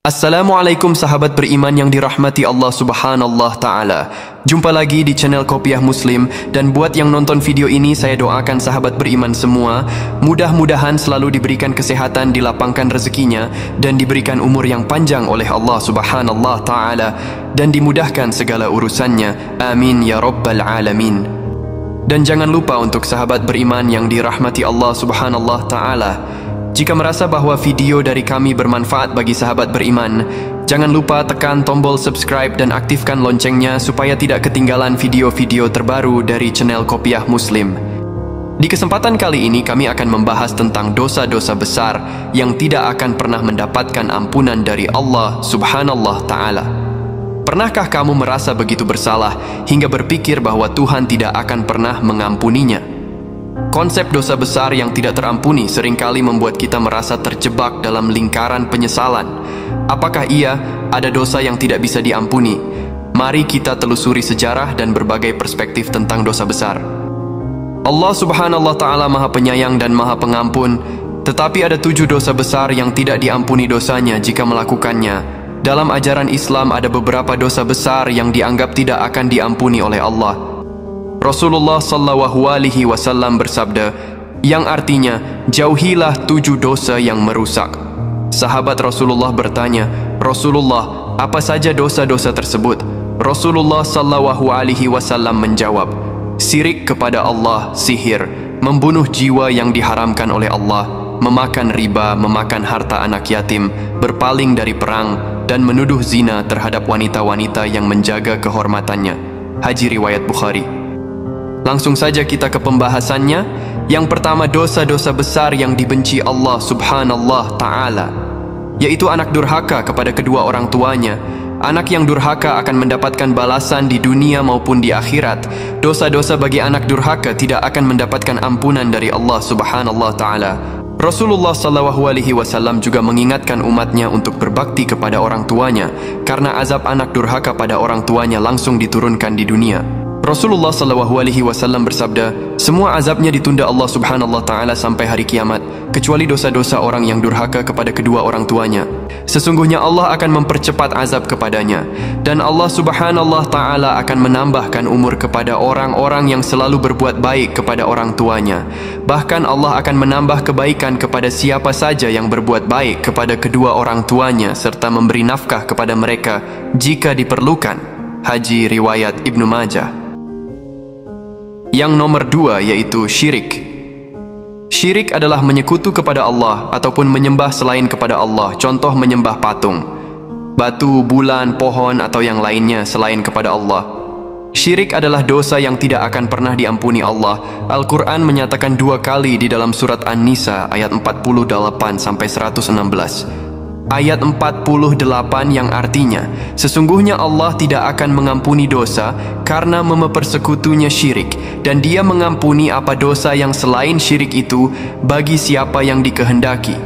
Assalamualaikum sahabat beriman yang dirahmati Allah Subhanahu Ta'ala. Jumpa lagi di channel Kopiah Muslim. Dan buat yang nonton video ini, saya doakan sahabat beriman semua mudah-mudahan selalu diberikan kesehatan, dilapangkan rezekinya, dan diberikan umur yang panjang oleh Allah Subhanahu Ta'ala, dan dimudahkan segala urusannya. Amin ya Rabbal Alamin. Dan jangan lupa untuk sahabat beriman yang dirahmati Allah Subhanahu Ta'ala, jika merasa bahwa video dari kami bermanfaat bagi sahabat beriman, jangan lupa tekan tombol subscribe dan aktifkan loncengnya supaya tidak ketinggalan video-video terbaru dari channel Kopiah Muslim. Di kesempatan kali ini kami akan membahas tentang dosa-dosa besar yang tidak akan pernah mendapatkan ampunan dari Allah Subhanahu Ta'ala. Pernahkah kamu merasa begitu bersalah hingga berpikir bahwa Tuhan tidak akan pernah mengampuninya? Konsep dosa besar yang tidak terampuni seringkali membuat kita merasa terjebak dalam lingkaran penyesalan. Apakah iya ada dosa yang tidak bisa diampuni? Mari kita telusuri sejarah dan berbagai perspektif tentang dosa besar. Allah Subhanahu Ta'ala Maha Penyayang dan Maha Pengampun, tetapi ada 7 dosa besar yang tidak diampuni dosanya jika melakukannya. Dalam ajaran Islam ada beberapa dosa besar yang dianggap tidak akan diampuni oleh Allah. Rasulullah SAW bersabda, yang artinya, jauhilah 7 dosa yang merusak. Sahabat Rasulullah bertanya, Rasulullah, apa saja dosa-dosa tersebut? Rasulullah SAW menjawab, syirik kepada Allah, sihir, membunuh jiwa yang diharamkan oleh Allah, memakan riba, memakan harta anak yatim, berpaling dari perang, dan menuduh zina terhadap wanita-wanita yang menjaga kehormatannya. Hadis riwayat Bukhari. Langsung saja kita ke pembahasannya. Yang pertama, dosa-dosa besar yang dibenci Allah Subhanahu Ta'ala, yaitu anak durhaka kepada kedua orang tuanya. Anak yang durhaka akan mendapatkan balasan di dunia maupun di akhirat. Dosa-dosa bagi anak durhaka tidak akan mendapatkan ampunan dari Allah Subhanahu Ta'ala. Rasulullah SAW juga mengingatkan umatnya untuk berbakti kepada orang tuanya, karena azab anak durhaka pada orang tuanya langsung diturunkan di dunia. Rasulullah SAW bersabda, semua azabnya ditunda Allah Subhanahu Ta'ala sampai hari kiamat, kecuali dosa-dosa orang yang durhaka kepada kedua orang tuanya. Sesungguhnya Allah akan mempercepat azab kepadanya, dan Allah Subhanahu Ta'ala akan menambahkan umur kepada orang-orang yang selalu berbuat baik kepada orang tuanya. Bahkan Allah akan menambah kebaikan kepada siapa saja yang berbuat baik kepada kedua orang tuanya, serta memberi nafkah kepada mereka jika diperlukan. Hadis riwayat Ibnu Majah. Yang nomor 2 yaitu syirik. Syirik adalah menyekutu kepada Allah ataupun menyembah selain kepada Allah. Contoh menyembah patung, batu, bulan, pohon, atau yang lainnya selain kepada Allah. Syirik adalah dosa yang tidak akan pernah diampuni Allah. Al-Quran menyatakan 2 kali di dalam surat An-Nisa ayat 48-116. Ayat 48 yang artinya, sesungguhnya Allah tidak akan mengampuni dosa karena mempersekutunya syirik, dan Dia mengampuni apa dosa yang selain syirik itu bagi siapa yang dikehendaki.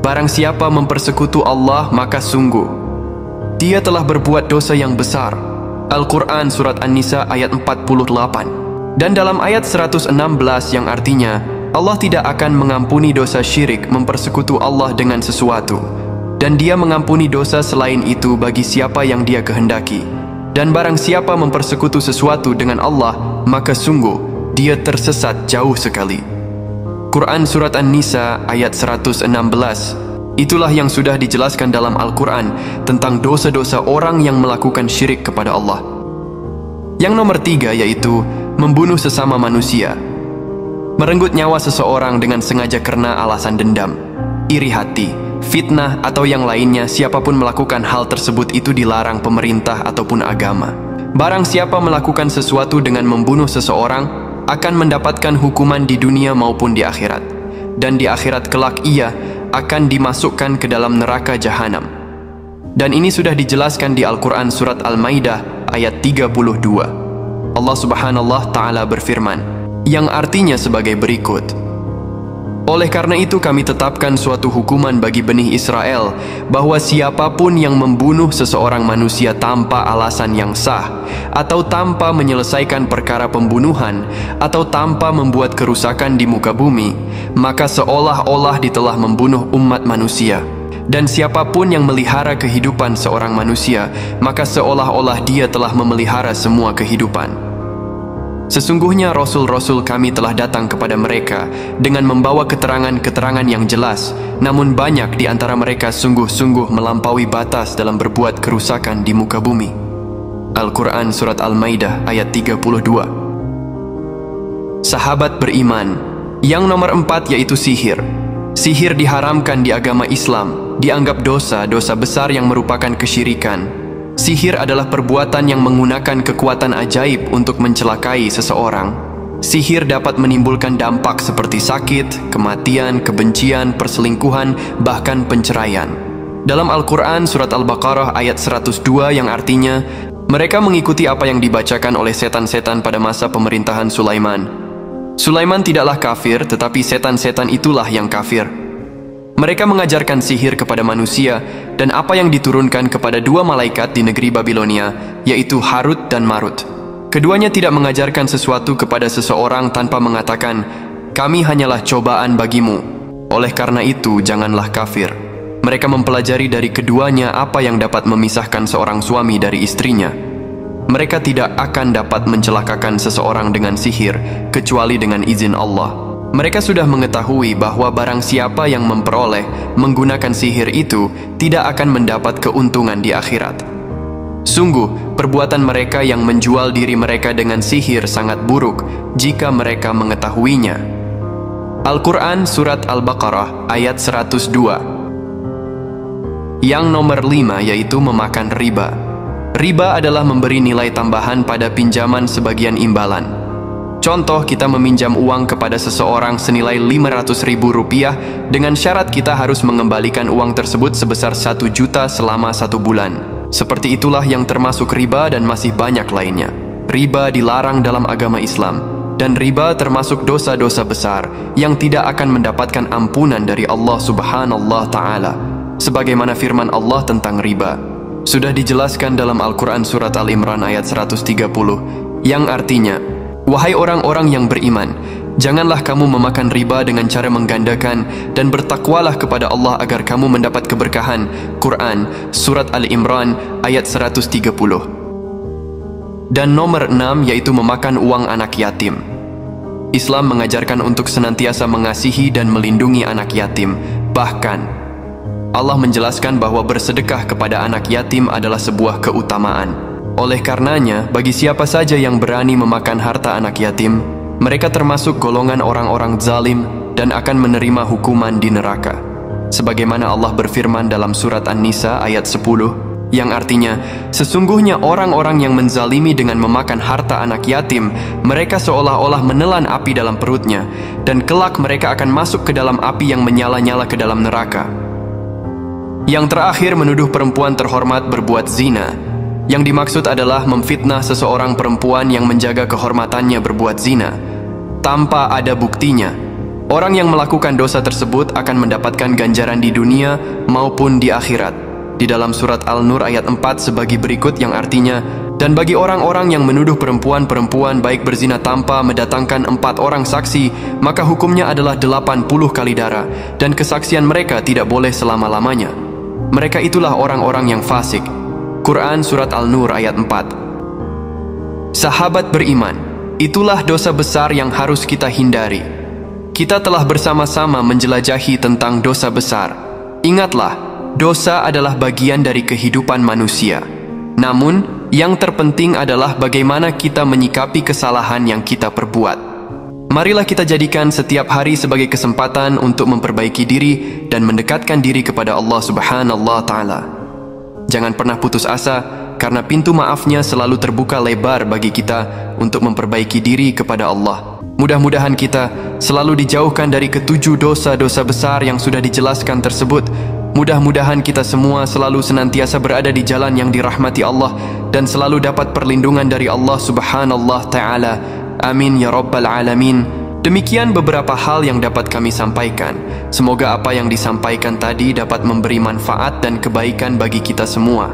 Barang siapa mempersekutu Allah, maka sungguh dia telah berbuat dosa yang besar. Al-Quran surat An-Nisa ayat 48. Dan dalam ayat 116 yang artinya, Allah tidak akan mengampuni dosa syirik mempersekutu Allah dengan sesuatu, dan Dia mengampuni dosa selain itu bagi siapa yang Dia kehendaki. Dan barang siapa mempersekutu sesuatu dengan Allah, maka sungguh dia tersesat jauh sekali. Quran surat An-Nisa ayat 116. Itulah yang sudah dijelaskan dalam Al-Quran tentang dosa-dosa orang yang melakukan syirik kepada Allah. Yang nomor 3 yaitu membunuh sesama manusia. Merenggut nyawa seseorang dengan sengaja karena alasan dendam, iri hati, fitnah, atau yang lainnya. Siapapun melakukan hal tersebut itu dilarang pemerintah ataupun agama. Barang siapa melakukan sesuatu dengan membunuh seseorang akan mendapatkan hukuman di dunia maupun di akhirat, dan di akhirat kelak ia akan dimasukkan ke dalam neraka jahanam. Dan ini sudah dijelaskan di Al-Quran surat Al-Maidah ayat 32. Allah Subhanahu Ta'ala berfirman, yang artinya sebagai berikut, oleh karena itu kami tetapkan suatu hukuman bagi Bani Israel, bahwa siapapun yang membunuh seseorang manusia tanpa alasan yang sah, atau tanpa menyelesaikan perkara pembunuhan, atau tanpa membuat kerusakan di muka bumi, maka seolah-olah dia telah membunuh umat manusia. Dan siapapun yang melihara kehidupan seorang manusia, maka seolah-olah dia telah memelihara semua kehidupan. Sesungguhnya Rasul-Rasul kami telah datang kepada mereka dengan membawa keterangan-keterangan yang jelas, namun banyak di antara mereka sungguh-sungguh melampaui batas dalam berbuat kerusakan di muka bumi. Al-Quran Surat Al-Maidah ayat 32. Sahabat beriman, yang nomor 4 yaitu sihir. Sihir diharamkan di agama Islam, dianggap dosa besar yang merupakan kesyirikan. Sihir adalah perbuatan yang menggunakan kekuatan ajaib untuk mencelakai seseorang. Sihir dapat menimbulkan dampak seperti sakit, kematian, kebencian, perselingkuhan, bahkan penceraian. Dalam Al-Quran Surat Al-Baqarah ayat 102 yang artinya, mereka mengikuti apa yang dibacakan oleh setan-setan pada masa pemerintahan Sulaiman. Sulaiman tidaklah kafir, tetapi setan-setan itulah yang kafir. Mereka mengajarkan sihir kepada manusia dan apa yang diturunkan kepada dua malaikat di negeri Babilonia, yaitu Harut dan Marut. Keduanya tidak mengajarkan sesuatu kepada seseorang tanpa mengatakan, "Kami hanyalah cobaan bagimu. Oleh karena itu, janganlah kafir." Mereka mempelajari dari keduanya apa yang dapat memisahkan seorang suami dari istrinya. Mereka tidak akan dapat mencelakakan seseorang dengan sihir, kecuali dengan izin Allah. Mereka sudah mengetahui bahwa barang siapa yang memperoleh menggunakan sihir itu tidak akan mendapat keuntungan di akhirat. Sungguh, perbuatan mereka yang menjual diri mereka dengan sihir sangat buruk jika mereka mengetahuinya. Al-Quran Surat Al-Baqarah ayat 102. Yang nomor 5 yaitu memakan riba. Riba adalah memberi nilai tambahan pada pinjaman sebagian imbalan. Contoh, kita meminjam uang kepada seseorang senilai Rp500.000 dengan syarat kita harus mengembalikan uang tersebut sebesar 1 juta selama 1 bulan. Seperti itulah yang termasuk riba dan masih banyak lainnya. Riba dilarang dalam agama Islam, dan riba termasuk dosa-dosa besar yang tidak akan mendapatkan ampunan dari Allah Subhanahu wa Ta'ala. Sebagaimana firman Allah tentang riba sudah dijelaskan dalam Al-Quran Surat Al-Imran ayat 130, yang artinya, "Wahai orang-orang yang beriman, janganlah kamu memakan riba dengan cara menggandakan, dan bertakwalah kepada Allah agar kamu mendapat keberkahan." Quran Surat Al-Imran ayat 130. Dan nomor 6 yaitu memakan uang anak yatim. Islam mengajarkan untuk senantiasa mengasihi dan melindungi anak yatim. Bahkan Allah menjelaskan bahwa bersedekah kepada anak yatim adalah sebuah keutamaan. Oleh karenanya, bagi siapa saja yang berani memakan harta anak yatim, mereka termasuk golongan orang-orang zalim dan akan menerima hukuman di neraka. Sebagaimana Allah berfirman dalam surat An-Nisa ayat 10, yang artinya, sesungguhnya orang-orang yang menzalimi dengan memakan harta anak yatim, mereka seolah-olah menelan api dalam perutnya, dan kelak mereka akan masuk ke dalam api yang menyala-nyala ke dalam neraka. Yang terakhir, menuduh perempuan terhormat berbuat zina. Yang dimaksud adalah memfitnah seseorang perempuan yang menjaga kehormatannya berbuat zina tanpa ada buktinya. Orang yang melakukan dosa tersebut akan mendapatkan ganjaran di dunia maupun di akhirat. Di dalam surat Al-Nur ayat 4 sebagai berikut, yang artinya, "Dan bagi orang-orang yang menuduh perempuan baik berzina tanpa mendatangkan 4 orang saksi, maka hukumnya adalah 80 kali darah, dan kesaksian mereka tidak boleh selama-lamanya. Mereka itulah orang-orang yang fasik." Quran Surat Al-Nur ayat 4. Sahabat beriman, itulah dosa besar yang harus kita hindari. Kita telah bersama-sama menjelajahi tentang dosa besar. Ingatlah, dosa adalah bagian dari kehidupan manusia. Namun, yang terpenting adalah bagaimana kita menyikapi kesalahan yang kita perbuat. Marilah kita jadikan setiap hari sebagai kesempatan untuk memperbaiki diri dan mendekatkan diri kepada Allah Subhanahu wa Ta'ala. Jangan pernah putus asa, karena pintu maafnya selalu terbuka lebar bagi kita untuk memperbaiki diri kepada Allah. Mudah-mudahan kita selalu dijauhkan dari ketujuh dosa-dosa besar yang sudah dijelaskan tersebut. Mudah-mudahan kita semua selalu senantiasa berada di jalan yang dirahmati Allah dan selalu dapat perlindungan dari Allah Subhanahu wa Ta'ala. Amin ya Rabbal Alamin. Demikian beberapa hal yang dapat kami sampaikan. Semoga apa yang disampaikan tadi dapat memberi manfaat dan kebaikan bagi kita semua.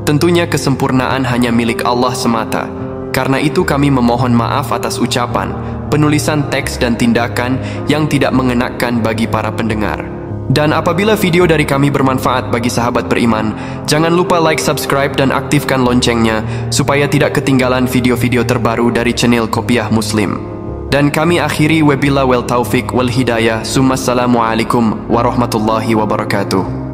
Tentunya kesempurnaan hanya milik Allah semata. Karena itu kami memohon maaf atas ucapan, penulisan teks dan tindakan yang tidak mengenakan bagi para pendengar. Dan apabila video dari kami bermanfaat bagi sahabat beriman, jangan lupa like, subscribe, dan aktifkan loncengnya supaya tidak ketinggalan video-video terbaru dari channel Kopiah Muslim. Dan kami akhiri wabillah wal taufiq wal hidayah. Assalamualaikum warahmatullahi wabarakatuh.